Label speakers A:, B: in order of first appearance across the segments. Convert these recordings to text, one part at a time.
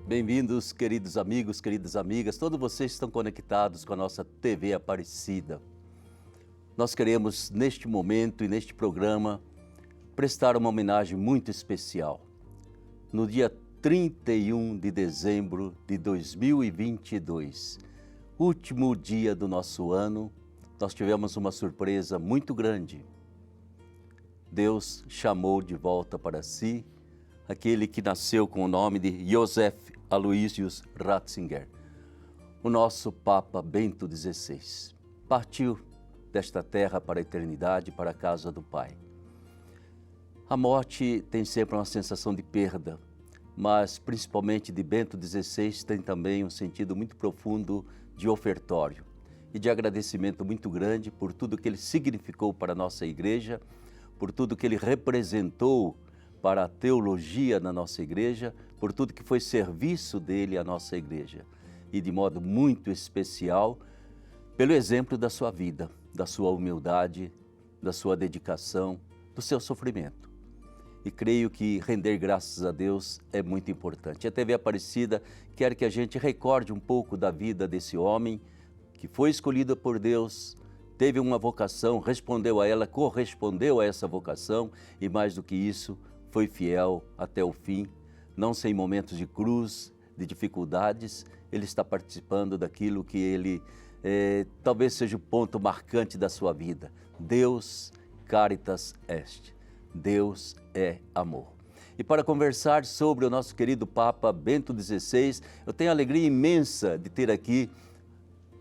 A: Bem-vindos, queridos amigos, queridas amigas, todos vocês estão conectados com a nossa TV Aparecida. Nós queremos, neste momento e neste programa, prestar uma homenagem muito especial. No dia 31 de dezembro de 2022, último dia do nosso ano, nós tivemos uma surpresa muito grande. Deus chamou de volta para si aquele que nasceu com o nome de Joseph Aloysius Ratzinger, o nosso Papa Bento XVI. Partiu desta terra para a eternidade, para a casa do Pai. A morte tem sempre uma sensação de perda, mas principalmente de Bento XVI tem também um sentido muito profundo de ofertório e de agradecimento muito grande por tudo que ele significou para a nossa igreja, por tudo que ele representou para a teologia na nossa igreja, por tudo que foi serviço dele à nossa igreja. E de modo muito especial, pelo exemplo da sua vida, da sua humildade, da sua dedicação, do seu sofrimento. E creio que render graças a Deus é muito importante. A TV Aparecida quer que a gente recorde um pouco da vida desse homem que foi escolhido por Deus, teve uma vocação, respondeu a ela, correspondeu a essa vocação e mais do que isso, foi fiel até o fim, não sem momentos de cruz, de dificuldades, ele está participando daquilo que ele talvez seja o ponto marcante da sua vida. Deus caritas est, Deus é amor. E para conversar sobre o nosso querido Papa Bento XVI, eu tenho a alegria imensa de ter aqui,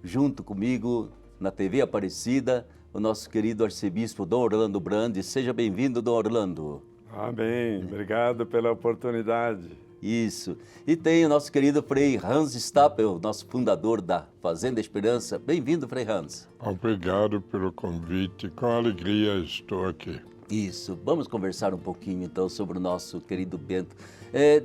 A: junto comigo, na TV Aparecida, o nosso querido arcebispo Dom Orlando Brandi. Seja bem-vindo, Dom Orlando.
B: Amém. Obrigado pela oportunidade.
A: Isso. E tem o nosso querido Frei Hans Stapel, nosso fundador da Fazenda Esperança. Bem-vindo, Frei Hans.
C: Obrigado pelo convite. Com alegria estou aqui.
A: Isso. Vamos conversar um pouquinho, então, sobre o nosso querido Bento.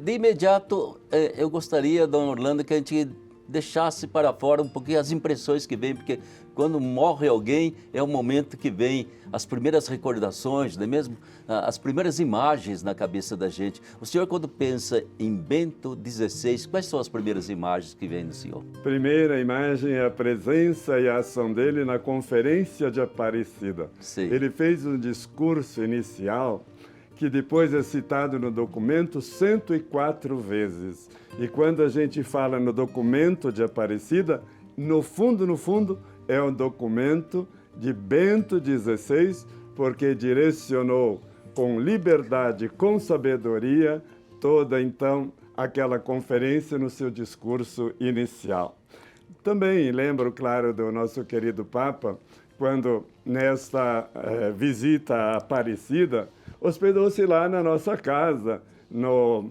A: De imediato, eu gostaria, Dom Orlando, que a gente deixasse para fora um pouquinho as impressões que vêm, porque quando morre alguém é o momento que vem as primeiras recordações, não é mesmo? As primeiras imagens na cabeça da gente. O senhor, quando pensa em Bento XVI, quais são as primeiras imagens que vêm do senhor?
B: Primeira imagem é a presença e a ação dele na Conferência de Aparecida.
A: Sim.
B: Ele fez um discurso inicial que depois é citado no documento 104 vezes. E quando a gente fala no documento de Aparecida, no fundo, é um documento de Bento XVI, porque direcionou com liberdade, com sabedoria, toda então aquela conferência no seu discurso inicial. Também lembro, claro, do nosso querido Papa, quando nesta visita à Aparecida, hospedou-se lá na nossa casa, no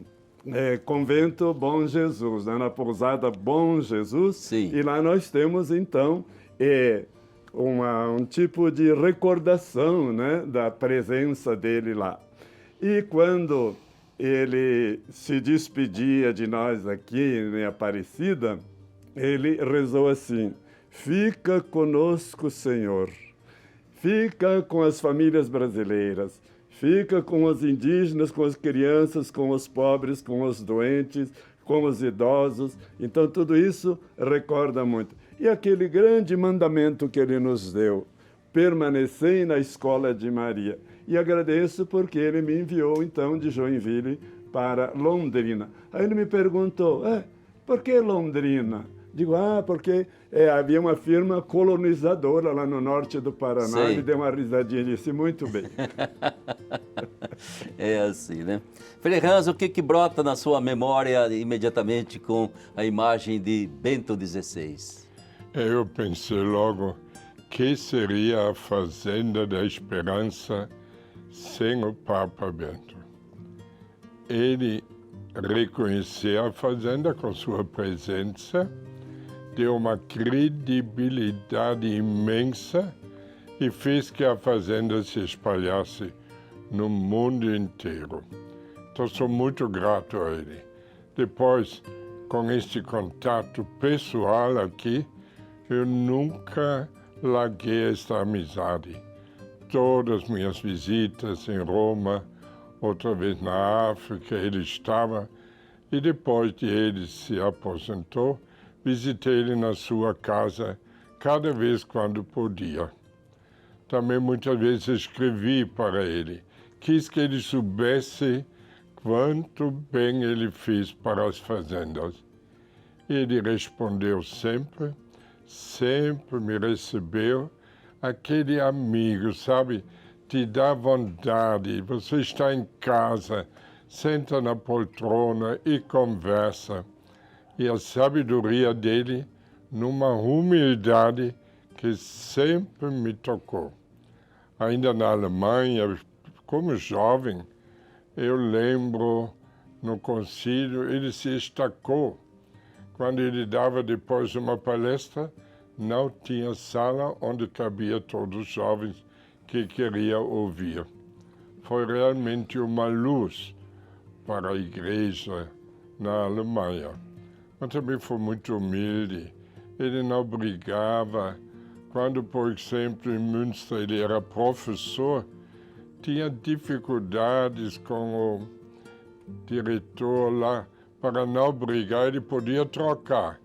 B: convento Bom Jesus, na pousada Bom Jesus.
A: Sim.
B: E lá nós temos então um tipo de recordação, né, da presença dele lá. E quando ele se despedia de nós aqui em Aparecida, ele rezou assim: fica conosco, Senhor, fica com as famílias brasileiras, fica com os indígenas, com as crianças, com os pobres, com os doentes, com os idosos. Então, tudo isso recorda muito. E aquele grande mandamento que ele nos deu, permanecei na escola de Maria. E agradeço porque ele me enviou, então, de Joinville para Londrina. Aí ele me perguntou, por que Londrina? Digo, porque havia uma firma colonizadora lá no norte do Paraná.
A: Sei.
B: Ele deu uma risadinha e disse, muito bem.
A: É assim, né? Frei Hans, o que brota na sua memória imediatamente com a imagem de Bento XVI?
C: Eu pensei logo, que seria a Fazenda da Esperança sem o Papa Bento? Ele reconheceu a Fazenda com sua presença, deu uma credibilidade imensa e fez que a Fazenda se espalhasse no mundo inteiro. Então, sou muito grato a ele. Depois, com este contato pessoal aqui, eu nunca larguei esta amizade. Todas as minhas visitas em Roma, outra vez na África, ele estava E depois que ele se aposentou, visitei ele na sua casa cada vez quando podia. Também muitas vezes escrevi para ele. Quis que ele soubesse quanto bem ele fez para as fazendas. Ele respondeu sempre, sempre me recebeu. Aquele amigo, sabe, te dá vontade. Você está em casa, senta na poltrona e conversa. E a sabedoria dele, numa humildade que sempre me tocou. Ainda na Alemanha, como jovem, eu lembro no concílio, ele se destacou. Quando ele dava depois uma palestra, não tinha sala onde cabia todos os jovens que queriam ouvir. Foi realmente uma luz para a igreja na Alemanha. Mas também foi muito humilde. Ele não brigava. Quando, por exemplo, em Münster ele era professor, tinha dificuldades com o diretor lá. Para não brigar, ele podia trocar.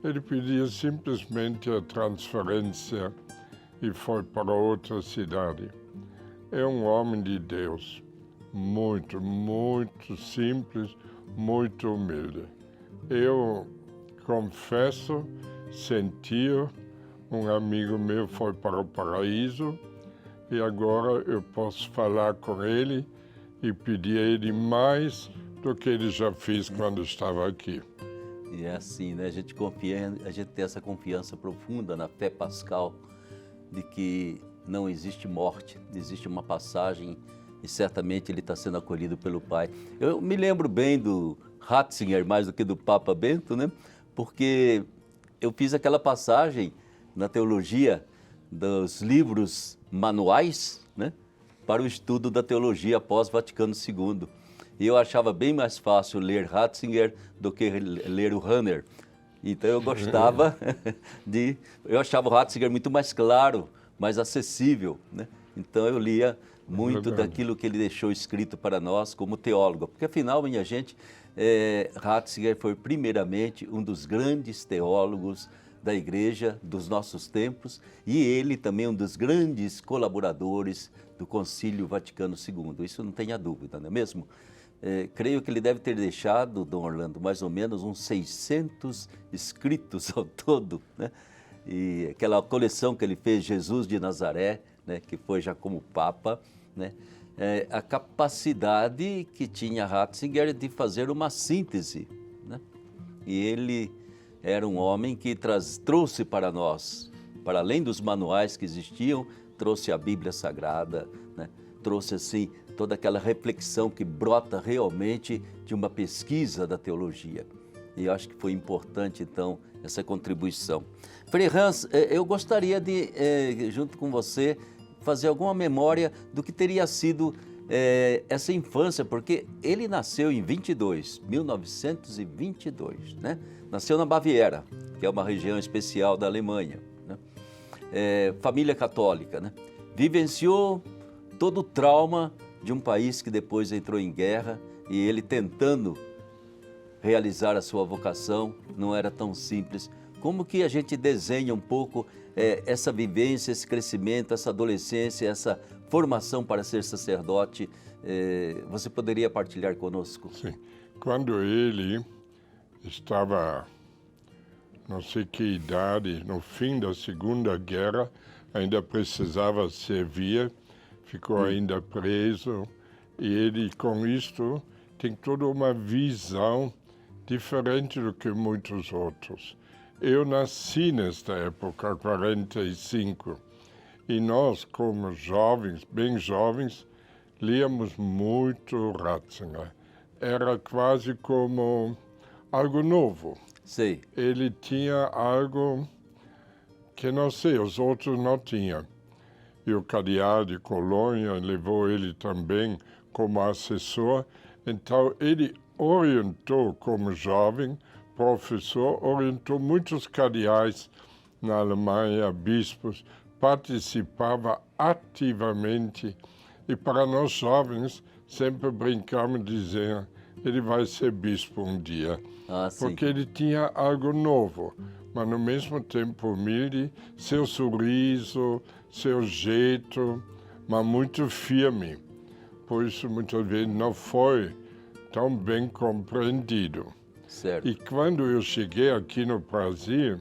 C: Ele pedia simplesmente a transferência e foi para outra cidade. É um homem de Deus, muito, muito simples, muito humilde. Eu confesso, sentir, um amigo meu foi para o paraíso e agora eu posso falar com ele e pedir a ele mais do que ele já fez quando estava aqui.
A: E é assim, né? A gente tem essa confiança profunda na fé pascal de que não existe morte, existe uma passagem e certamente ele está sendo acolhido pelo Pai. Eu me lembro bem do Ratzinger mais do que do Papa Bento, né? Porque eu fiz aquela passagem na teologia dos livros manuais, né? Para o estudo da teologia após Vaticano II. E eu achava bem mais fácil ler Ratzinger do que ler o Rahner. Então eu gostava eu achava o Ratzinger muito mais claro, mais acessível, né? Então eu lia muito daquilo que ele deixou escrito para nós como teólogo. Porque afinal, minha gente, Ratzinger foi primeiramente um dos grandes teólogos da igreja dos nossos tempos e ele também um dos grandes colaboradores do Concílio Vaticano II. Isso não tenha dúvida, não é mesmo? Creio que ele deve ter deixado, Dom Orlando, mais ou menos uns 600 escritos ao todo, né? E aquela coleção que ele fez, Jesus de Nazaré, né? Que foi já como Papa, né? A capacidade que tinha Ratzinger de fazer uma síntese, né? E ele era um homem que trouxe para nós, para além dos manuais que existiam, trouxe a Bíblia Sagrada, né? Trouxe assim toda aquela reflexão que brota realmente de uma pesquisa da teologia. E eu acho que foi importante, então, essa contribuição. Frei Hans, eu gostaria de, junto com você, fazer alguma memória do que teria sido essa infância, porque ele nasceu em 1922, né? Nasceu na Baviera, que é uma região especial da Alemanha, né? Família católica, né? Vivenciou todo o trauma de um país que depois entrou em guerra e ele tentando realizar a sua vocação não era tão simples. Como que a gente desenha um pouco essa vivência, esse crescimento, essa adolescência, essa formação para ser sacerdote? Você poderia partilhar conosco?
C: Sim. Quando ele estava, não sei que idade, no fim da Segunda Guerra, ainda precisava servir, ficou ainda preso, e ele, com isto, tem toda uma visão diferente do que muitos outros. Eu nasci nesta época, 45, e nós, como jovens, bem jovens, líamos muito Ratzinger. Era quase como algo novo.
A: Sei.
C: Ele tinha algo que, não sei, os outros não tinham. E o cardeal de Colônia levou ele também como assessor. Então, ele orientou, como jovem professor, orientou muitos cardeais na Alemanha, bispos, participava ativamente. E para nós jovens, sempre brincamos dizendo, ele vai ser bispo um dia.
A: Ah, sim.
C: Porque ele tinha algo novo, mas no mesmo tempo humilde, seu sorriso, seu jeito, mas muito firme. Por isso, muitas vezes, não foi tão bem compreendido.
A: Certo.
C: E quando eu cheguei aqui no Brasil,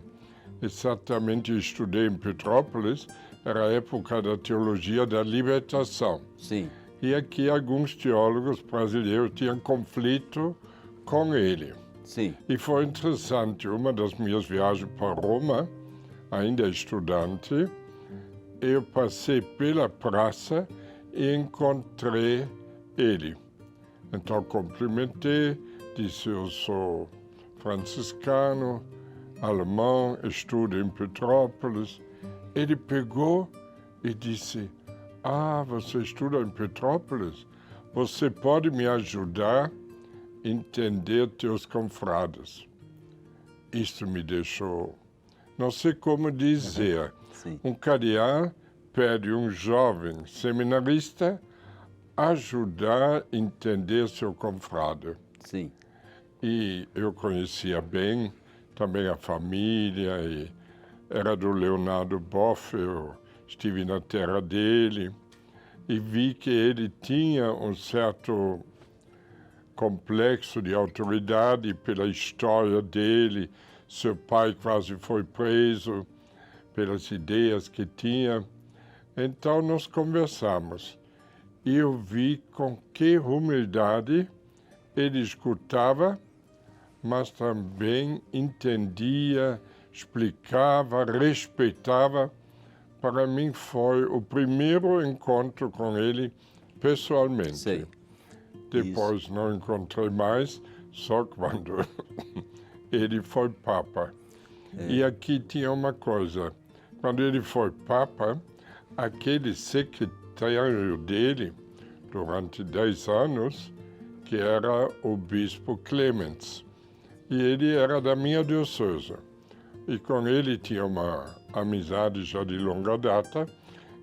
C: exatamente estudei em Petrópolis, era a época da teologia da libertação.
A: Sim.
C: E aqui alguns teólogos brasileiros tinham conflito com ele.
A: Sim.
C: E foi interessante, uma das minhas viagens para Roma, ainda estudante, eu passei pela praça e encontrei ele. Então cumprimentei, disse eu sou franciscano, alemão, estudo em Petrópolis. Ele pegou e disse, ah, você estuda em Petrópolis? Você pode me ajudar a entender teus confrades. Isso me deixou, não sei como dizer.
A: Sim.
C: Um cardeal pede um jovem seminarista ajudar a entender seu confrade.
A: Sim.
C: E eu conhecia bem também a família, e era do Leonardo Boff, eu estive na terra dele e vi que ele tinha um certo complexo de autoridade pela história dele. Seu pai quase foi preso pelas ideias que tinha. Então nós conversamos e eu vi com que humildade ele escutava, mas também entendia, explicava, respeitava. Para mim foi o primeiro encontro com ele pessoalmente.
A: Sei.
C: Depois não encontrei mais, só quando ele foi Papa. E aqui tinha uma coisa, quando ele foi Papa, aquele secretário dele, durante 10 anos, que era o Bispo Clemens. E ele era da minha diocese. E com ele tinha uma amizade já de longa data.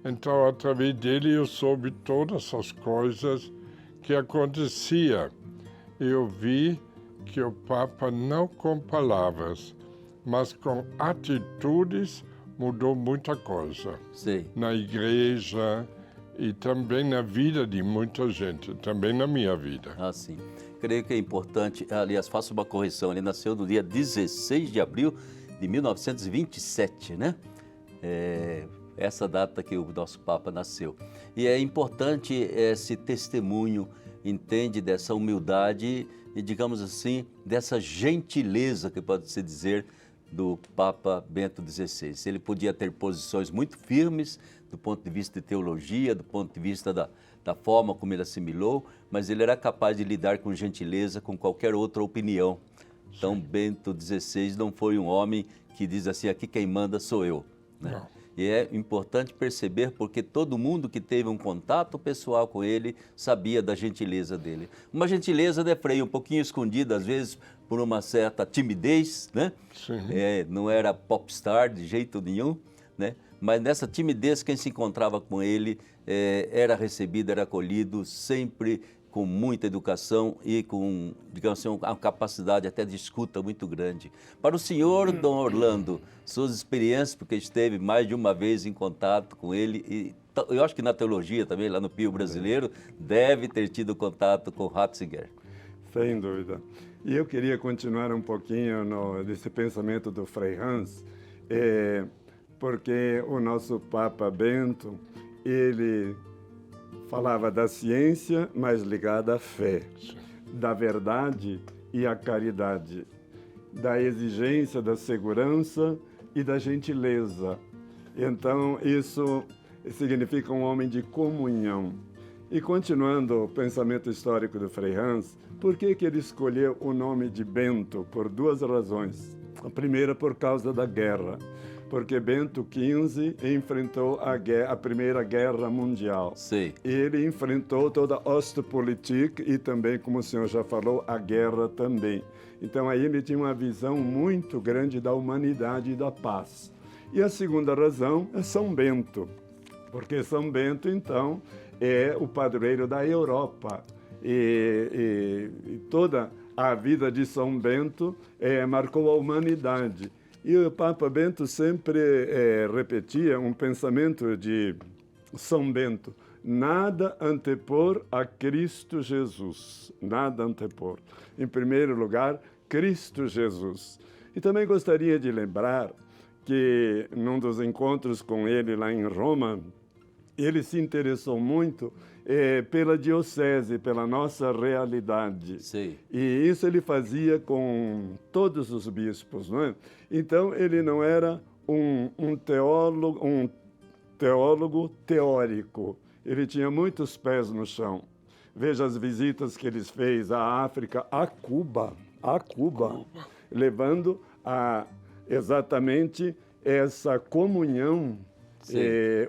C: Então, através dele, eu soube todas as coisas que aconteciam. Eu vi que o Papa, não com palavras, mas com atitudes, mudou muita coisa.
A: Sei.
C: Na igreja e também na vida de muita gente, também na minha vida.
A: Ah, sim. Creio que é importante, aliás, faço uma correção, ele nasceu no dia 16 de abril de 1927, né? Essa data que o nosso Papa nasceu. E é importante esse testemunho, entende, dessa humildade e, digamos assim, dessa gentileza, que pode-se dizer, do Papa Bento XVI. Ele podia ter posições muito firmes do ponto de vista de teologia, do ponto de vista da forma como ele assimilou, mas ele era capaz de lidar com gentileza com qualquer outra opinião. Então, Bento XVI não foi um homem que diz assim, aqui quem manda sou eu. Né?
C: Não.
A: E é importante perceber porque todo mundo que teve um contato pessoal com ele sabia da gentileza dele. Uma gentileza, né, Frei, um pouquinho escondida, às vezes, por uma certa timidez, né?
C: Sim.
A: Não era popstar de jeito nenhum, né? Mas nessa timidez, quem se encontrava com ele era recebido, era acolhido, sempre com muita educação e com, digamos assim, uma capacidade até de escuta muito grande. Para o senhor, Dom Orlando, suas experiências, porque esteve mais de uma vez em contato com ele, e eu acho que na teologia também, lá no Pio Brasileiro, deve ter tido contato com Ratzinger.
B: Sem dúvida. E eu queria continuar um pouquinho desse pensamento do Frei Hans, porque o nosso Papa Bento, ele falava da ciência, mas ligada à fé, da verdade e à caridade, da exigência, da segurança e da gentileza. Então, isso significa um homem de comunhão. E continuando o pensamento histórico do Frei Hans, por que ele escolheu o nome de Bento? Por duas razões. A primeira, por causa da guerra. Porque Bento XV enfrentou a Primeira Guerra Mundial.
A: Sim.
B: Ele enfrentou toda a Ostpolitik e também, como o senhor já falou, a guerra também. Então, aí ele tinha uma visão muito grande da humanidade e da paz. E a segunda razão é São Bento, porque São Bento, então, é o padroeiro da Europa. e toda a vida de São Bento marcou a humanidade. E o Papa Bento sempre repetia um pensamento de São Bento: nada antepor a Cristo Jesus, nada antepor. Em primeiro lugar, Cristo Jesus. E também gostaria de lembrar que, num dos encontros com ele lá em Roma, ele se interessou muito pela diocese, pela nossa realidade.
A: Sim.
B: E isso ele fazia com todos os bispos, não é? Então, ele não era um teólogo teórico. Ele tinha muitos pés no chão. Veja as visitas que ele fez à África, a Cuba, levando exatamente essa comunhão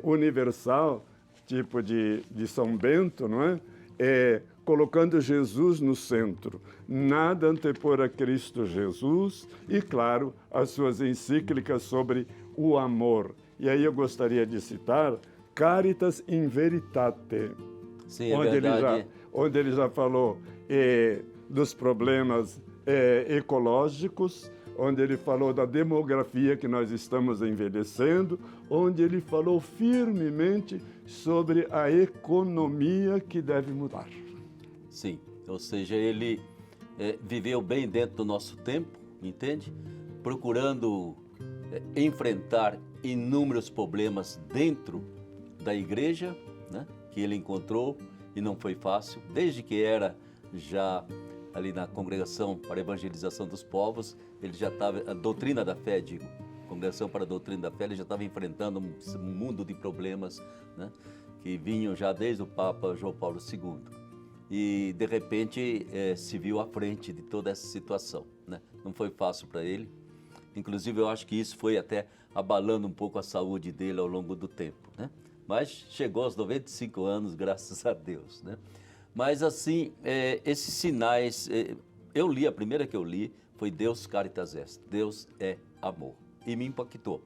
B: universal, tipo de São Bento, não é? Colocando Jesus no centro. Nada antepor a Cristo Jesus e, claro, as suas encíclicas sobre o amor. E aí eu gostaria de citar Caritas in Veritate,
A: Sim, é
B: onde ele já falou dos problemas ecológicos, onde ele falou da demografia que nós estamos envelhecendo, onde ele falou firmemente sobre a economia que deve mudar.
A: Sim, ou seja, ele viveu bem dentro do nosso tempo, entende? Procurando enfrentar inúmeros problemas dentro da igreja, né? Que ele encontrou e não foi fácil, desde que era já ali na Congregação para a Evangelização dos Povos, ele já estava, a doutrina da fé, Congregação para a Doutrina da Fé, ele já estava enfrentando um mundo de problemas, né, que vinham já desde o Papa João Paulo II. E, de repente, se viu à frente de toda essa situação, né? Não foi fácil para ele. Inclusive, eu acho que isso foi até abalando um pouco a saúde dele ao longo do tempo, né? Mas chegou aos 95 anos, graças a Deus, né? Mas, assim, esses sinais, eu li, a primeira que eu li foi Deus Caritas Est, Deus é amor, e me impactou,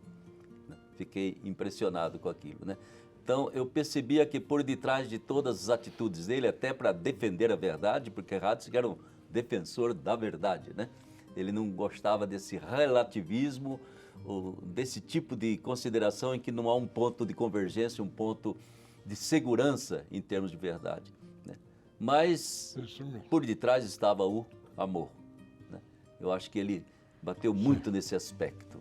A: né? Fiquei impressionado com aquilo, né? Então, eu percebia que por detrás de todas as atitudes dele, até para defender a verdade, porque Ratzinger era um defensor da verdade, né? Ele não gostava desse relativismo, desse tipo de consideração em que não há um ponto de convergência, um ponto de segurança em termos de verdade, né? Mas por detrás estava o amor, né? Eu acho que ele bateu muito nesse aspecto.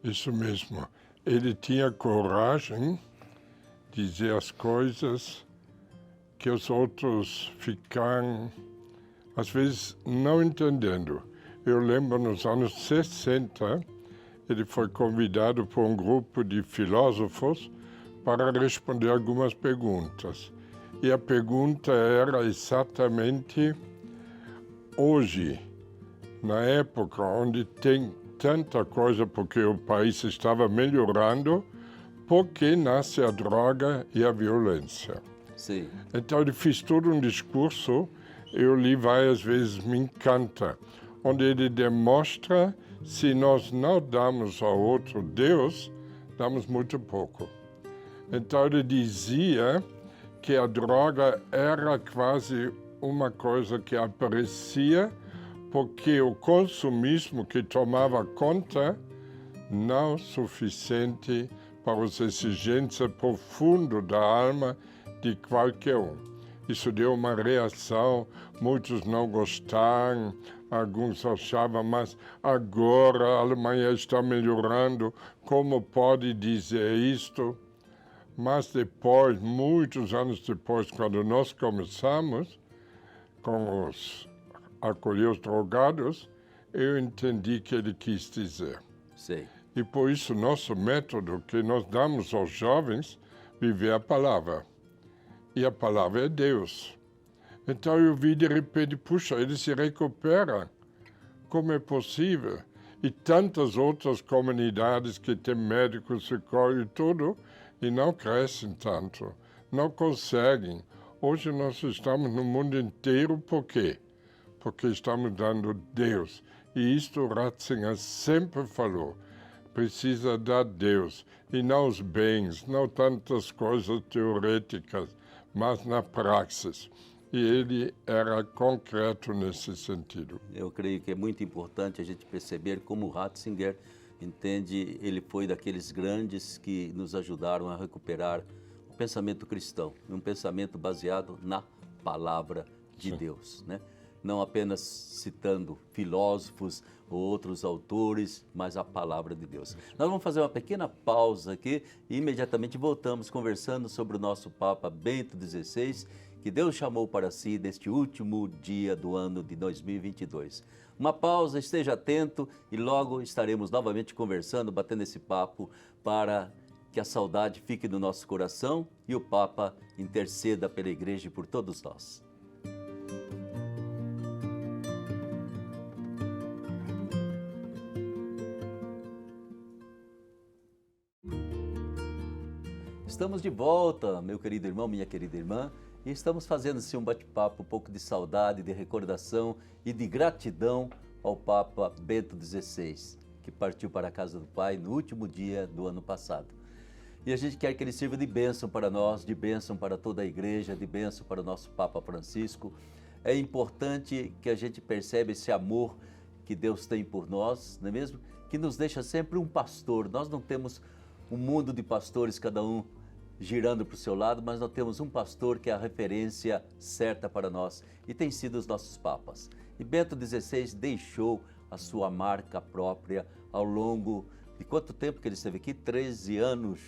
C: Isso mesmo. Ele tinha coragem de dizer as coisas que os outros ficam, às vezes, não entendendo. Eu lembro, nos anos 60, ele foi convidado por um grupo de filósofos para responder algumas perguntas. E a pergunta era exatamente: hoje, na época onde tem tanta coisa porque o país estava melhorando, por que nasce a droga e a violência?
A: Sim.
C: Então ele fez todo um discurso, eu li várias vezes, me encanta, onde ele demonstra: se nós não damos ao outro Deus, damos muito pouco. Então ele dizia que a droga era quase uma coisa que aparecia porque o consumismo que tomava conta não suficiente para as exigências profundas da alma de qualquer um. Isso deu uma reação, muitos não gostaram, alguns achavam, mas agora a Alemanha está melhorando, como pode dizer isto? Mas depois, muitos anos depois, quando nós começamos com acolher os drogados, eu entendi o que ele quis dizer.
A: Sim.
C: E por isso nosso método que nós damos aos jovens, viver a palavra. E a palavra é Deus. Então eu vi de repente, puxa, ele se recupera. Como é possível? E tantas outras comunidades que têm médicos, psicólogos e tudo, e não crescem tanto, não conseguem. Hoje nós estamos no mundo inteiro, por quê? Porque estamos dando Deus. E isto Ratzinger sempre falou. Precisa dar Deus, e não os bens, não tantas coisas teoréticas, mas na praxis. e ele era concreto nesse sentido.
A: Eu creio que é muito importante a gente perceber como Ratzinger entende, ele foi daqueles grandes que nos ajudaram a recuperar o pensamento cristão, um pensamento baseado na palavra de Deus, né? Não apenas citando filósofos ou outros autores, mas a palavra de Deus. Nós vamos fazer uma pequena pausa aqui e imediatamente voltamos conversando sobre o nosso Papa Bento XVI, que Deus chamou para si neste último dia do ano de 2022. Uma pausa, esteja atento e logo estaremos novamente conversando, batendo esse papo para que a saudade fique no nosso coração e o Papa interceda pela Igreja e por todos nós. Estamos de volta, meu querido irmão, minha querida irmã, e estamos fazendo um bate-papo, um pouco de saudade, de recordação e de gratidão ao Papa Bento XVI, que partiu para a casa do Pai no último dia do ano passado. E a gente quer que ele sirva de bênção para nós, de bênção para toda a Igreja, de bênção para o nosso Papa Francisco. É importante que a gente perceba esse amor que Deus tem por nós, não é mesmo? Que nos deixa sempre um pastor. Nós não temos um mundo de pastores, cada um girando para o seu lado, mas nós temos um pastor que é a referência certa para nós e tem sido os nossos papas. E Bento XVI deixou a sua marca própria ao longo de quanto tempo que ele esteve aqui? 13 anos,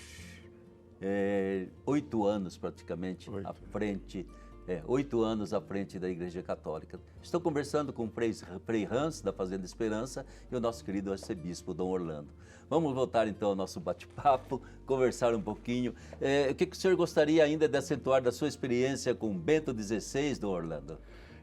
A: 8 anos praticamente à frente, 8 anos à frente da Igreja Católica. Estou conversando com o Frei Hans, da Fazenda Esperança, e o nosso querido arcebispo Dom Orlando. Vamos voltar então ao nosso bate-papo, conversar um pouquinho. O que o senhor gostaria ainda de acentuar da sua experiência com Bento XVI, Dom Orlando?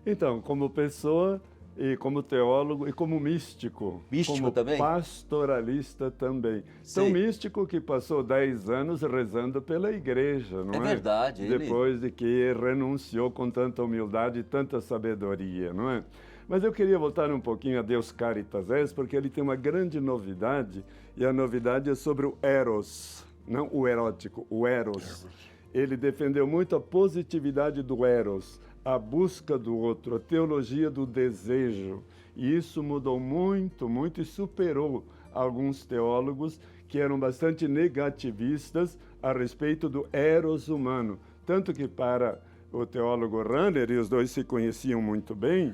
B: Então, como pessoa e como teólogo e como místico.
A: Místico
B: como
A: também?
B: Pastoralista também.
A: Sim.
B: Tão místico que passou 10 anos rezando pela igreja, não é?
A: É verdade.
B: Depois de que renunciou com tanta humildade e tanta sabedoria, não é? Mas eu queria voltar um pouquinho a Deus Caritas Est, porque ele tem uma grande novidade, e a novidade é sobre o Eros, não o erótico, o Eros. Ele defendeu muito a positividade do Eros, a busca do outro, a teologia do desejo. E isso mudou muito, muito e superou alguns teólogos que eram bastante negativistas a respeito do eros humano. Tanto que para o teólogo Rahner, e os dois se conheciam muito bem,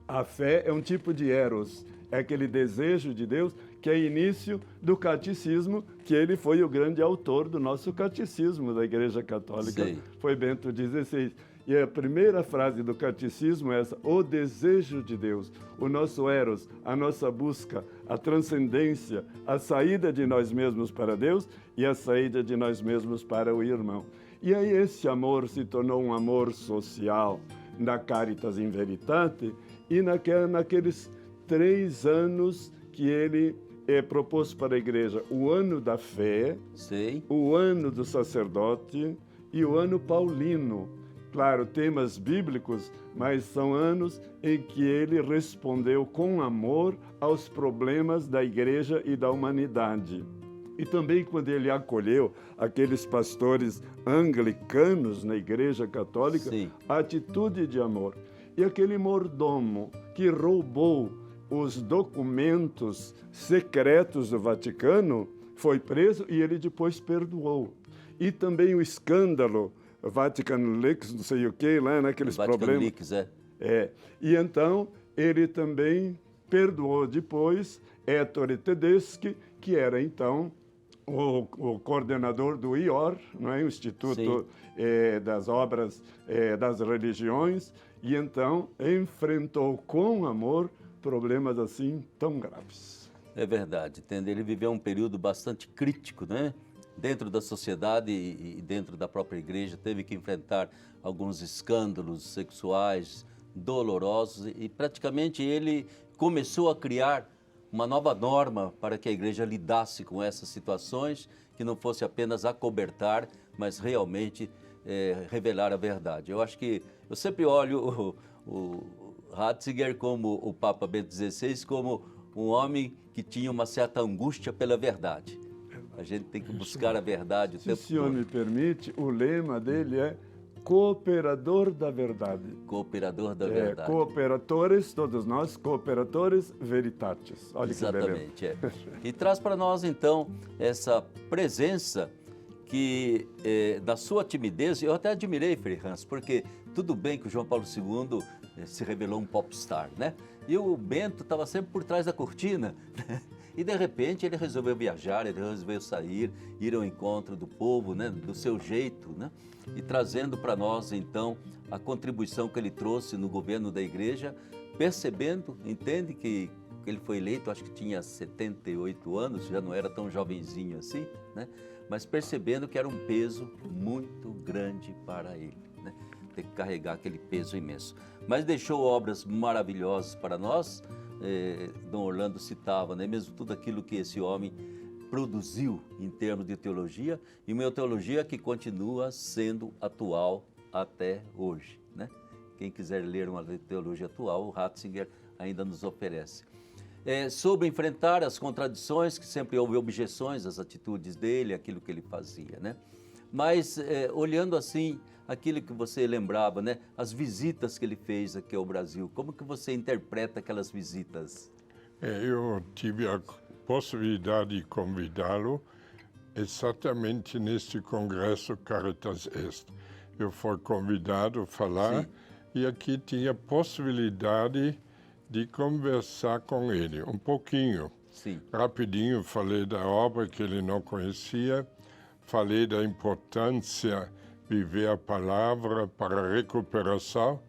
B: a fé é um tipo de eros, é aquele desejo de Deus que é início do catecismo, que ele foi o grande autor do nosso catecismo da Igreja Católica.
A: Sim.
B: Foi Bento XVI. E a primeira frase do catecismo é essa: o desejo de Deus, o nosso eros, a nossa busca, a transcendência, a saída de nós mesmos para Deus e a saída de nós mesmos para o irmão. E aí esse amor se tornou um amor social na Caritas in Veritate e naqueles 3 anos que ele propôs para a igreja: o ano da fé,
A: Sim.
B: o ano do sacerdote e o ano paulino. Claro, temas bíblicos, mas são anos em que ele respondeu com amor aos problemas da igreja e da humanidade. E também quando ele acolheu aqueles pastores anglicanos na Igreja Católica,
A: Sim.
B: a atitude de amor. E aquele mordomo que roubou os documentos secretos do Vaticano foi preso e ele depois perdoou. E também o escândalo Vatican Leaks, não sei o que, lá naqueles problemas.
A: Leaks,
B: E então ele também perdoou depois Ettore Tedeschi, que era então o coordenador do IOR, não é? O Instituto das Obras das Religiões, e então enfrentou com amor problemas assim tão graves.
A: É verdade, entende? Ele viveu um período bastante crítico, né? Dentro da sociedade e dentro da própria igreja, teve que enfrentar alguns escândalos sexuais dolorosos e praticamente ele começou a criar uma nova norma para que a igreja lidasse com essas situações, que não fosse apenas acobertar, mas realmente revelar a verdade. Eu acho que, eu sempre olho o Ratzinger como o Papa Bento XVI como um homem que tinha uma certa angústia pela verdade. A gente tem que buscar a verdade o tempo todo.
B: Se o senhor me permite, o lema dele é cooperador da verdade.
A: Cooperador da verdade.
B: Cooperadores, todos nós, cooperadores veritatis. Olha
A: Exatamente,
B: que beleza.
A: E traz para nós, então, essa presença que, da sua timidez, eu até admirei, Frei Hans, porque tudo bem que o João Paulo II se revelou um popstar, né? E o Bento estava sempre por trás da cortina, né? E de repente ele resolveu viajar, ele resolveu sair, ir ao encontro do povo, né? Do seu jeito, né? E trazendo para nós, então, a contribuição que ele trouxe no governo da igreja, percebendo, entende que ele foi eleito, acho que tinha 78 anos, já não era tão jovenzinho assim, né? Mas percebendo que era um peso muito grande para ele, né? Ter que carregar aquele peso imenso. Mas deixou obras maravilhosas para nós, Dom Orlando citava, né? Mesmo tudo aquilo que esse homem produziu em termos de teologia, e uma teologia que continua sendo atual até hoje, né? Quem quiser ler uma teologia atual, o Ratzinger ainda nos oferece. Sobre enfrentar as contradições, que sempre houve objeções às atitudes dele, aquilo que ele fazia, né? Mas, olhando assim, aquilo que você lembrava, né? As visitas que ele fez aqui ao Brasil, como que você interpreta aquelas visitas?
C: Eu tive a possibilidade de convidá-lo exatamente neste congresso Caritas Est. Eu fui convidado a falar. Sim. E aqui tinha a possibilidade de conversar com ele um pouquinho.
A: Sim.
C: Rapidinho falei da obra que ele não conhecia, falei da importância de viver a palavra para a recuperação.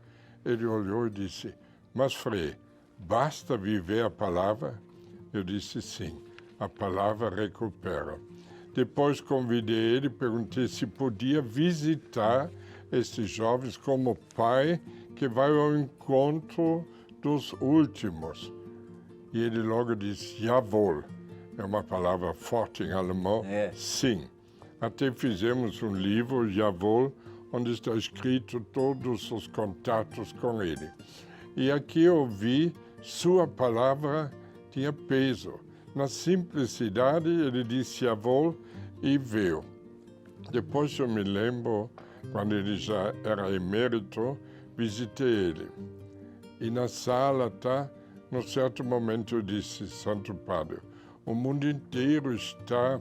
C: Ele olhou e disse, mas Frei, basta viver a palavra? Eu disse sim, a palavra recupera. Depois convidei ele, perguntei se podia visitar esses jovens como pai que vai ao encontro dos últimos. E ele logo disse, jawohl. É uma palavra forte em alemão. Sim. Até fizemos um livro, jawohl, onde está escrito todos os contatos com ele. E aqui eu vi, sua palavra tinha peso. Na simplicidade, ele disse jawohl e veio. Depois eu me lembro, quando ele já era emérito, visitei ele. E na sala, num certo momento eu disse, Santo Padre, o mundo inteiro está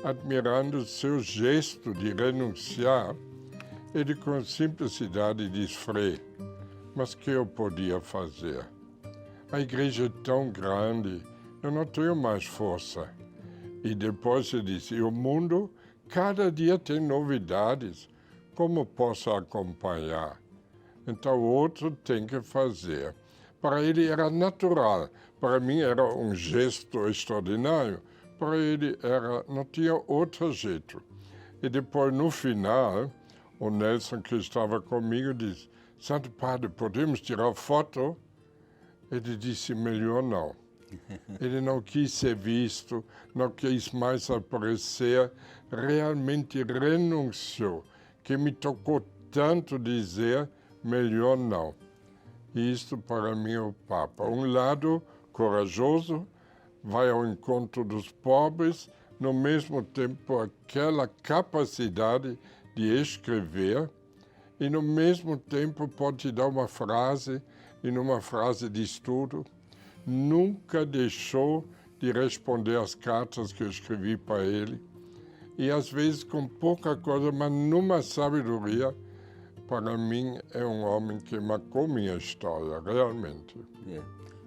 C: admirando seu gesto de renunciar. Ele com simplicidade disse, Frei, mas que eu podia fazer? A igreja é tão grande, eu não tenho mais força. E depois ele disse, e o mundo cada dia tem novidades, como posso acompanhar? Então o outro tem que fazer. Para ele era natural, para mim era um gesto extraordinário, para ele não tinha outro jeito. E depois no final, o Nelson que estava comigo disse, Santo Padre, podemos tirar foto? Ele disse, melhor não. Ele não quis ser visto, não quis mais aparecer, realmente renunciou, que me tocou tanto dizer, melhor não. E isto para mim é o Papa. Um lado corajoso, vai ao encontro dos pobres, no mesmo tempo aquela capacidade de escrever, e no mesmo tempo pode dar uma frase, e numa frase de estudo, nunca deixou de responder às cartas que eu escrevi para ele, e às vezes com pouca coisa, mas numa sabedoria. Para mim, é um homem que marcou minha história, realmente.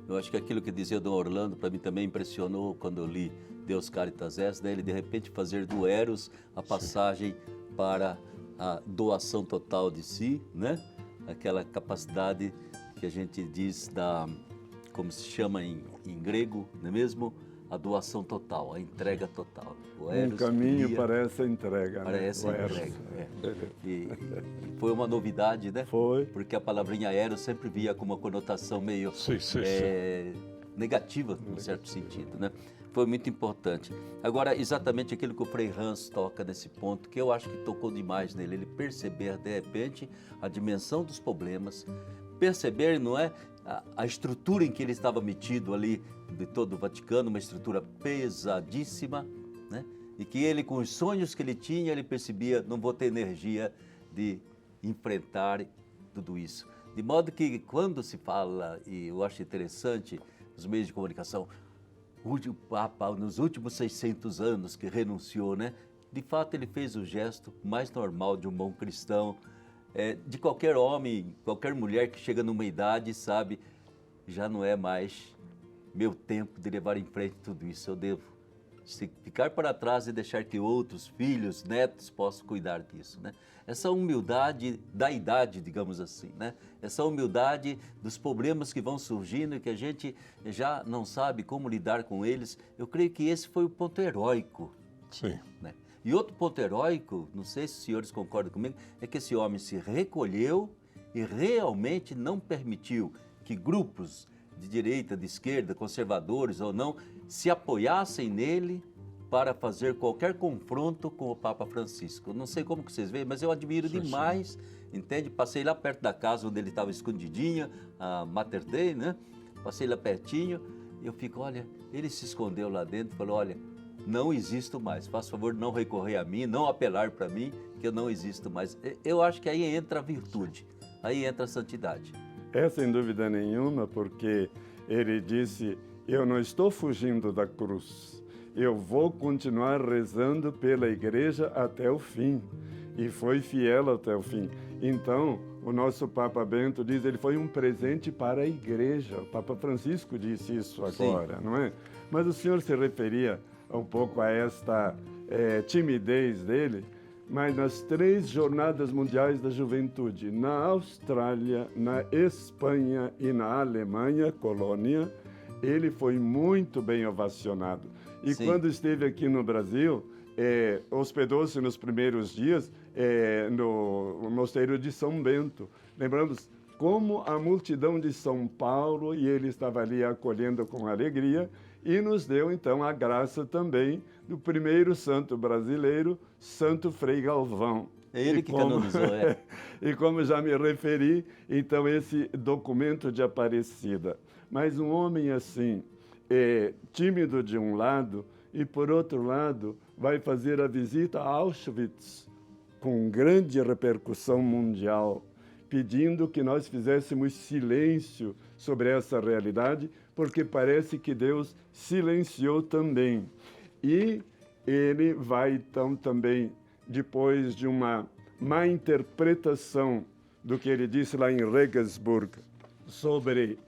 A: Eu acho que aquilo que dizia Dom Orlando, para mim também impressionou quando eu li Deus Caritas Est, né? Ele de repente fazer do Eros a passagem para a doação total de si, né? Aquela capacidade que a gente diz como se chama em grego, não é mesmo? A doação total, a entrega total. O Eros,
B: um caminho para essa entrega.
A: Para essa entrega. E foi uma novidade, né?
B: Foi.
A: Porque a palavrinha Eros sempre via com uma conotação meio negativa, num certo sentido, né? Foi muito importante. Agora, exatamente aquilo que o Frei Hans toca nesse ponto, que eu acho que tocou demais nele, ele perceber, de repente, a dimensão dos problemas, perceber, não é, a estrutura em que ele estava metido ali, de todo o Vaticano, uma estrutura pesadíssima, né? E que ele, com os sonhos que ele tinha, ele percebia, não vou ter energia de enfrentar tudo isso. De modo que quando se fala, e eu acho interessante os meios de comunicação, o Papa, nos últimos 600 anos que renunciou, né? De fato, ele fez o gesto mais normal de um bom cristão, de qualquer homem, qualquer mulher que chega numa idade, sabe, já não é mais meu tempo de levar em frente tudo isso. Eu devo ficar para trás e deixar que outros filhos, netos possam cuidar disso, né? Essa humildade da idade, digamos assim, né? Essa humildade dos problemas que vão surgindo e que a gente já não sabe como lidar com eles. Eu creio que esse foi o ponto heróico.
C: Sim.
A: Né? E outro ponto heróico, não sei se os senhores concordam comigo, é que esse homem se recolheu e realmente não permitiu que grupos de direita, de esquerda, conservadores ou não, se apoiassem nele para fazer qualquer confronto com o Papa Francisco. Não sei como que vocês veem, mas eu admiro demais, entende? Passei lá perto da casa onde ele estava escondidinho, a Mater Dei, né? Passei lá pertinho e eu fico, olha, ele se escondeu lá dentro e falou, olha, não existo mais, faça favor de não recorrer a mim, não apelar para mim, que eu não existo mais. Eu acho que aí entra a virtude, aí entra a santidade.
B: É, sem dúvida nenhuma, porque ele disse, eu não estou fugindo da cruz, eu vou continuar rezando pela igreja até o fim. E foi fiel até o fim. Então, o nosso Papa Bento diz, ele foi um presente para a igreja. O Papa Francisco disse isso agora, Sim. não é? Mas o senhor se referia um pouco a esta timidez dele, mas nas 3 Jornadas Mundiais da Juventude, na Austrália, na Espanha e na Alemanha, colônia, ele foi muito bem ovacionado. E
A: Sim.
B: quando esteve aqui no Brasil, hospedou-se nos primeiros dias no Mosteiro de São Bento. Lembramos como a multidão de São Paulo, e ele estava ali acolhendo com alegria, e nos deu, então, a graça também do primeiro santo brasileiro, Santo Frei Galvão.
A: É ele que canonizou,
B: E como já me referi, então, esse documento de Aparecida. Mas um homem assim, tímido de um lado, e por outro lado, vai fazer a visita a Auschwitz, com grande repercussão mundial, pedindo que nós fizéssemos silêncio sobre essa realidade, porque parece que Deus silenciou também. E ele vai, então, também, depois de uma má interpretação do que ele disse lá em Regensburg sobre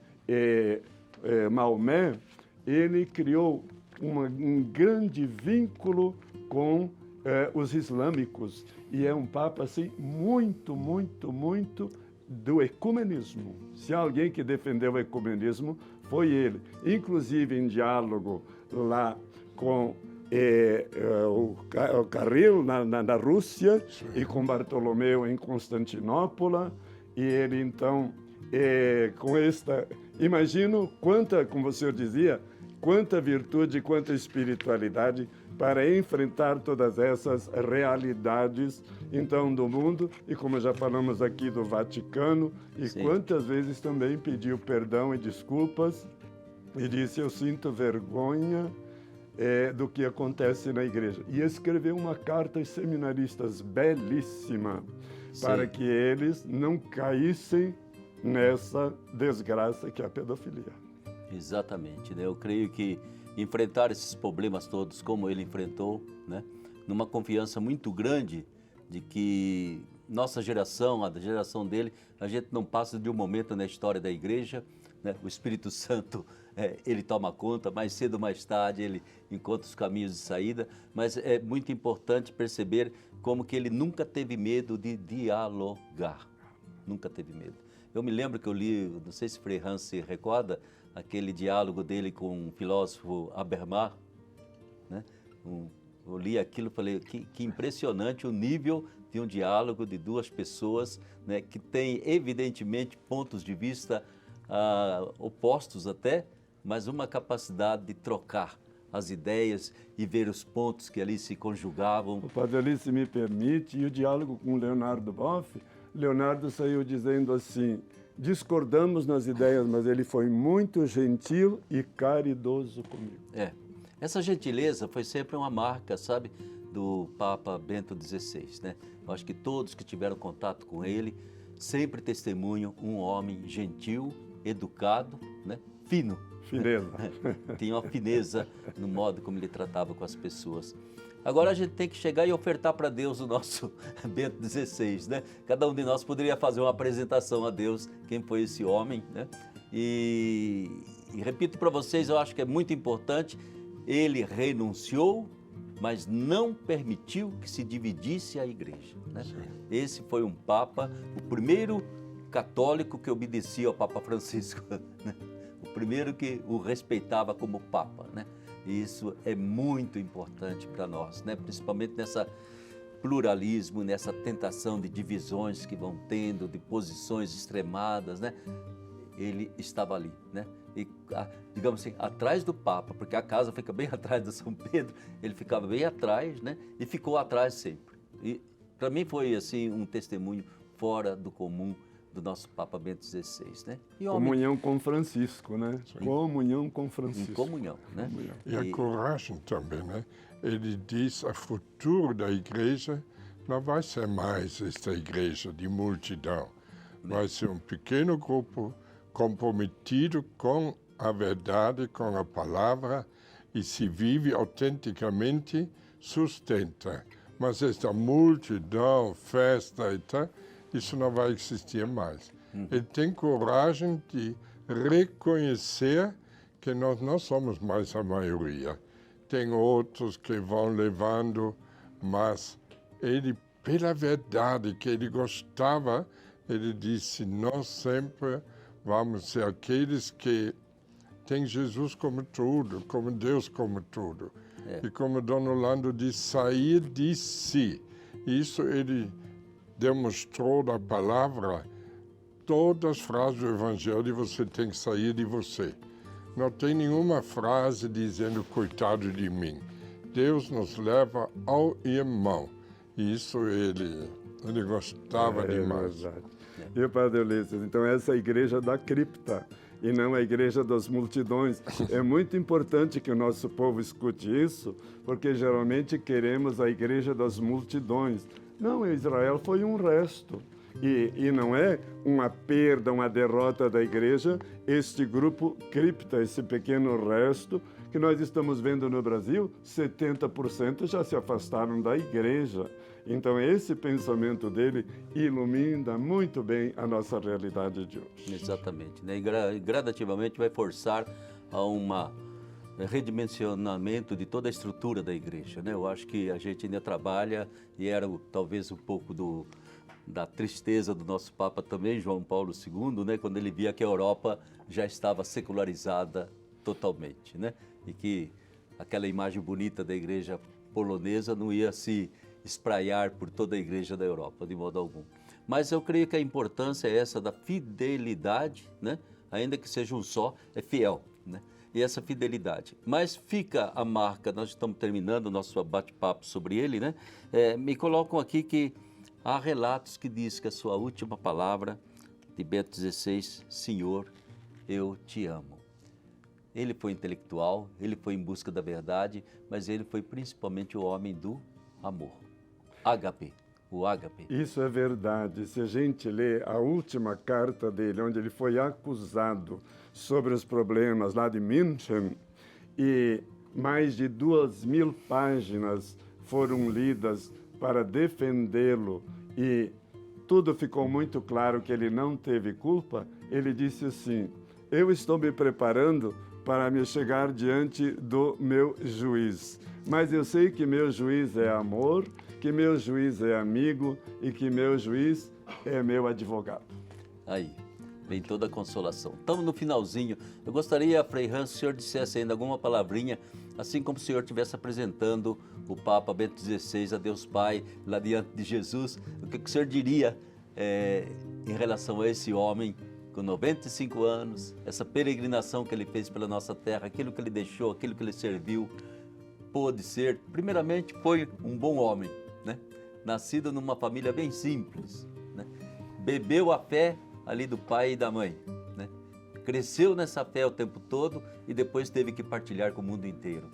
B: Maomé, ele criou um grande vínculo com os islâmicos. E é um Papa, assim, muito, muito, muito do ecumenismo. Se alguém que defendeu o ecumenismo, foi ele. Inclusive em diálogo lá com o Kirill na Rússia e com Bartolomeu em Constantinopla. E ele, então, com esta... Imagino quanta, como o senhor dizia, quanta virtude, quanta espiritualidade para enfrentar todas essas realidades, então, do mundo, e como já falamos aqui do Vaticano, e Sim. quantas vezes também pediu perdão e desculpas, e disse, eu sinto vergonha do que acontece na igreja. E escreveu uma carta aos seminaristas belíssima, Sim. para que eles não caíssem nessa desgraça que é a pedofilia.
A: Exatamente, né? Eu creio que enfrentar esses problemas todos como ele enfrentou, né? Numa confiança muito grande de que nossa geração, a geração dele, a gente não passa de um momento na história da igreja, né? O Espírito Santo, ele toma conta, mais cedo ou mais tarde ele encontra os caminhos de saída, mas é muito importante perceber como que ele nunca teve medo de dialogar, nunca teve medo. Eu me lembro que eu li, não sei se Frei Hans se recorda, aquele diálogo dele com o filósofo Habermas, né? Eu li aquilo e falei, que impressionante o nível de um diálogo de 2 pessoas, né, que têm evidentemente pontos de vista opostos até, mas uma capacidade de trocar as ideias e ver os pontos que ali se conjugavam.
B: O Padre Ali, se me permite, e o diálogo com Leonardo Boff, Leonardo saiu dizendo assim, discordamos nas ideias, mas ele foi muito gentil e caridoso comigo.
A: Essa gentileza foi sempre uma marca, sabe, do Papa Bento XVI, né? Eu acho que todos que tiveram contato com ele sempre testemunham um homem gentil, educado, né? Fino.
B: Fineza.
A: Tinha uma fineza no modo como ele tratava com as pessoas. Agora a gente tem que chegar e ofertar para Deus o nosso Bento XVI, né? Cada um de nós poderia fazer uma apresentação a Deus, quem foi esse homem, né? E repito para vocês, eu acho que é muito importante, ele renunciou, mas não permitiu que se dividisse a igreja, né? Esse foi um Papa, o primeiro católico que obedecia ao Papa Francisco, né? O primeiro que o respeitava como Papa, né? E isso é muito importante para nós, né? Principalmente nessa pluralismo, nessa tentação de divisões que vão tendo, de posições extremadas, né? Ele estava ali, né? E, digamos assim, atrás do Papa, porque a casa fica bem atrás de São Pedro, ele ficava bem atrás, né? E ficou atrás sempre. E para mim foi assim um testemunho fora do comum do nosso Papa Bento XVI, né? E
B: comunhão com Francisco, né? Sim. Comunhão com Francisco.
A: Em comunhão, né?
B: Comunhão.
C: E a coragem também, né? Ele diz a futuro da igreja não vai ser mais esta igreja de multidão, vai ser um pequeno grupo comprometido com a verdade, com a palavra, e se vive autenticamente, sustenta. Mas esta multidão, festa e tal, isso não vai existir mais. Ele tem coragem de reconhecer que nós não somos mais a maioria. Tem outros que vão levando, mas ele, pela verdade que ele gostava, ele disse, nós sempre vamos ser aqueles que têm Jesus como tudo, como Deus como tudo. E como Dom Orlando diz, sair de si. Isso ele demonstrou na palavra, todas as frases do Evangelho você tem que sair de você. Não tem nenhuma frase dizendo coitado de mim. Deus nos leva ao irmão. E isso ele gostava demais.
B: E o Padre Ulisses, então essa é a igreja da cripta e não a igreja das multidões. É muito importante que o nosso povo escute isso, porque geralmente queremos a igreja das multidões. Não, Israel foi um resto. E não é uma perda, uma derrota da igreja, este grupo cripta, esse pequeno resto que nós estamos vendo no Brasil, 70% já se afastaram da igreja. Então esse pensamento dele ilumina muito bem a nossa realidade de hoje.
A: Exatamente, né? E gradativamente vai forçar a uma redimensionamento de toda a estrutura da igreja, né? Eu acho que a gente ainda trabalha, e era talvez um pouco da tristeza do nosso Papa também, João Paulo II, né? Quando ele via que a Europa já estava secularizada totalmente, né? E que aquela imagem bonita da igreja polonesa não ia se espraiar por toda a igreja da Europa, de modo algum. Mas eu creio que a importância é essa da fidelidade, né? Ainda que seja um só, é fiel, né? E essa fidelidade. Mas fica a marca, nós estamos terminando o nosso bate-papo sobre ele, né? Me colocam aqui que há relatos que diz que a sua última palavra de Bento XVI, Senhor, eu te amo. Ele foi intelectual, ele foi em busca da verdade, mas ele foi principalmente o homem do amor. Ágape, o ágape.
B: Isso é verdade. Se a gente lê a última carta dele, onde ele foi acusado sobre os problemas lá de München, e mais de 2.000 páginas foram lidas para defendê-lo, e tudo ficou muito claro que ele não teve culpa, ele disse assim, eu estou me preparando para me chegar diante do meu juiz, mas eu sei que meu juiz é amor, que meu juiz é amigo e que meu juiz é meu advogado.
A: Aí, vem toda a consolação. Estamos no finalzinho. Eu gostaria, Frei Hans, que o senhor dissesse ainda alguma palavrinha, assim como o senhor estivesse apresentando o Papa Bento XVI a Deus Pai, lá diante de Jesus. O que o senhor diria em relação a esse homem com 95 anos, essa peregrinação que ele fez pela nossa terra, aquilo que ele deixou, aquilo que ele serviu, pôde ser, primeiramente, foi um bom homem, né? Nascido numa família bem simples, né? Bebeu a fé ali do pai e da mãe, né? Cresceu nessa fé o tempo todo e depois teve que partilhar com o mundo inteiro.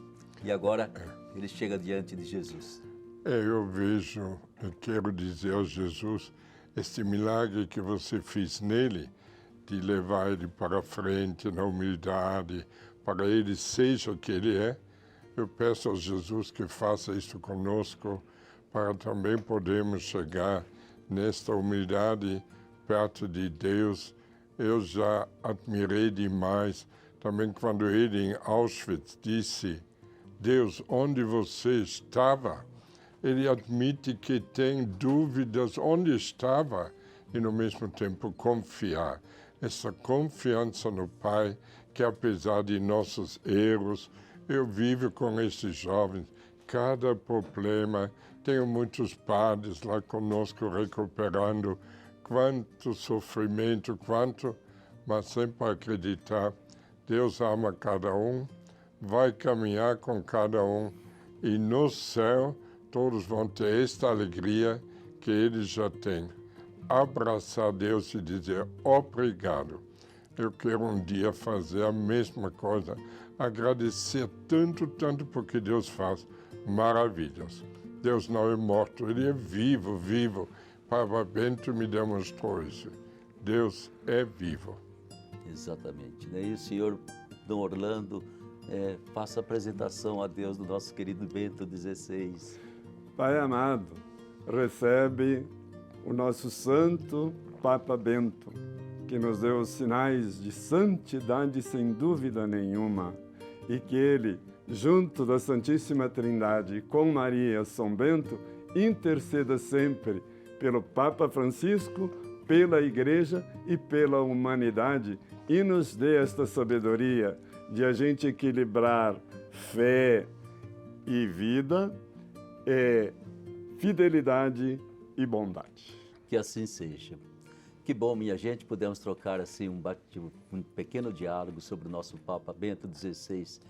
A: E agora ele chega diante de Jesus.
C: Eu vejo, eu quero dizer a Jesus, este milagre que você fez nele, de levar ele para frente na humildade, para ele seja o que ele é, eu peço a Jesus que faça isso conosco, para também podermos chegar nesta humildade perto de Deus. Eu já admirei demais também quando ele em Auschwitz disse: Deus, onde você estava? Ele admite que tem dúvidas onde estava e, no mesmo tempo, confiar. Essa confiança no Pai, que apesar de nossos erros, eu vivo com esses jovens, cada problema, tenho muitos padres lá conosco recuperando, quanto sofrimento, mas sempre acreditar, Deus ama cada um, vai caminhar com cada um e no céu todos vão ter esta alegria que eles já têm. Abraçar Deus e dizer obrigado. Eu quero um dia fazer a mesma coisa, agradecer tanto, tanto porque Deus faz maravilhas. Deus não é morto, Ele é vivo, vivo. Papa Bento me demonstrou isso. Deus é vivo.
A: Exatamente. E o senhor Dom Orlando faça a apresentação a Deus do nosso querido Bento XVI.
B: Pai amado, recebe o nosso santo Papa Bento, que nos deu os sinais de santidade sem dúvida nenhuma, e que ele, junto da Santíssima Trindade, com Maria e São Bento, interceda sempre pelo Papa Francisco, pela Igreja e pela humanidade, e nos dê esta sabedoria de a gente equilibrar fé e vida, fidelidade e bondade.
A: Que assim seja. Que bom, minha gente, pudemos trocar assim um pequeno diálogo sobre o nosso Papa Bento XVI,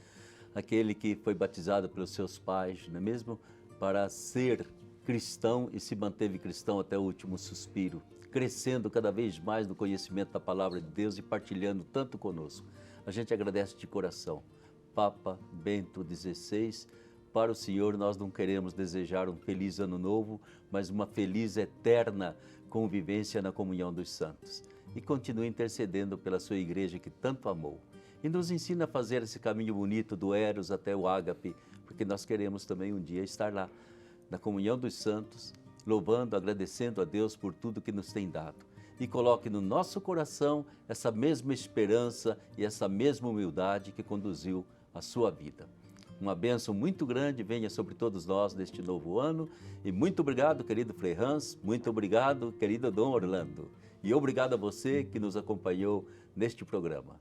A: aquele que foi batizado pelos seus pais, não é mesmo? Para ser cristão e se manteve cristão até o último suspiro, crescendo cada vez mais no conhecimento da palavra de Deus e partilhando tanto conosco. A gente agradece de coração. Papa Bento XVI, para o Senhor nós não queremos desejar um feliz ano novo, mas uma feliz eterna convivência na comunhão dos santos. E continue intercedendo pela sua igreja que tanto amou. E nos ensina a fazer esse caminho bonito do Eros até o Ágape, porque nós queremos também um dia estar lá, na comunhão dos santos, louvando, agradecendo a Deus por tudo que nos tem dado. E coloque no nosso coração essa mesma esperança e essa mesma humildade que conduziu a sua vida. Uma bênção muito grande venha sobre todos nós neste novo ano. E muito obrigado, querido Frei Hans, muito obrigado, querido Dom Orlando. E obrigado a você que nos acompanhou neste programa.